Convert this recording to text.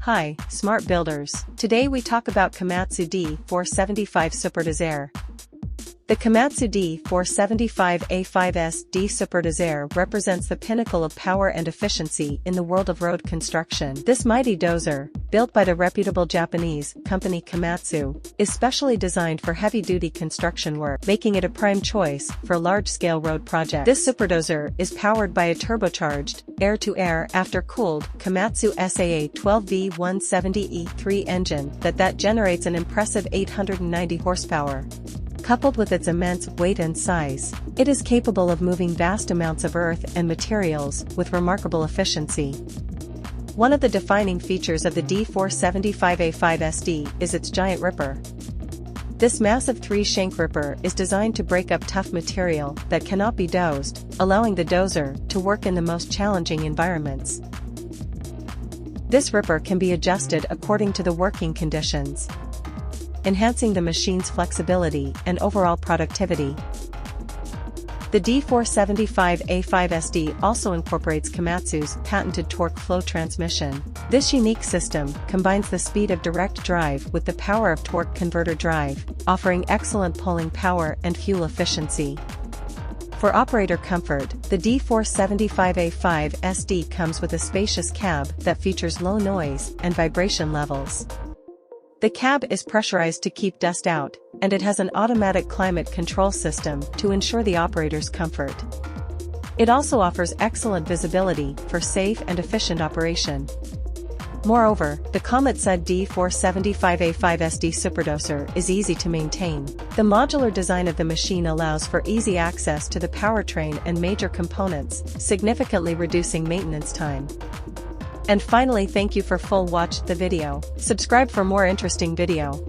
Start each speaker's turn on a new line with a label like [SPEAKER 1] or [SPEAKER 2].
[SPEAKER 1] Hi, smart builders. Today we talk about Komatsu D 475 Superdozer. The Komatsu D 475 A5SD Superdozer represents the pinnacle of power and efficiency in the world of road construction. This mighty dozer, built by the reputable Japanese company Komatsu, is specially designed for heavy-duty construction work, making it a prime choice for large-scale road projects. This superdozer is powered by a turbocharged, air-to-air after-cooled Komatsu SAA 12V170E3 engine that generates an impressive 890 horsepower. Coupled with its immense weight and size, it is capable of moving vast amounts of earth and materials with remarkable efficiency. One of the defining features of the D475A5SD is its giant ripper. This massive 3-shank ripper is designed to break up tough material that cannot be dozed, allowing the dozer to work in the most challenging environments. This ripper can be adjusted according to the working conditions, enhancing the machine's flexibility and overall productivity. The D475A5SD also incorporates Komatsu's patented torque flow transmission. This unique system combines the speed of direct drive with the power of torque converter drive, offering excellent pulling power and fuel efficiency. For operator comfort, the D475A5SD comes with a spacious cab that features low noise and vibration levels. The cab is pressurized to keep dust out, and it has an automatic climate control system to ensure the operator's comfort. It also offers excellent visibility for safe and efficient operation. Moreover, the Komatsu D475A5SD Superdozer is easy to maintain. The modular design of the machine allows for easy access to the powertrain and major components, significantly reducing maintenance time. And finally, thank you for watch the video. Subscribe for more interesting video.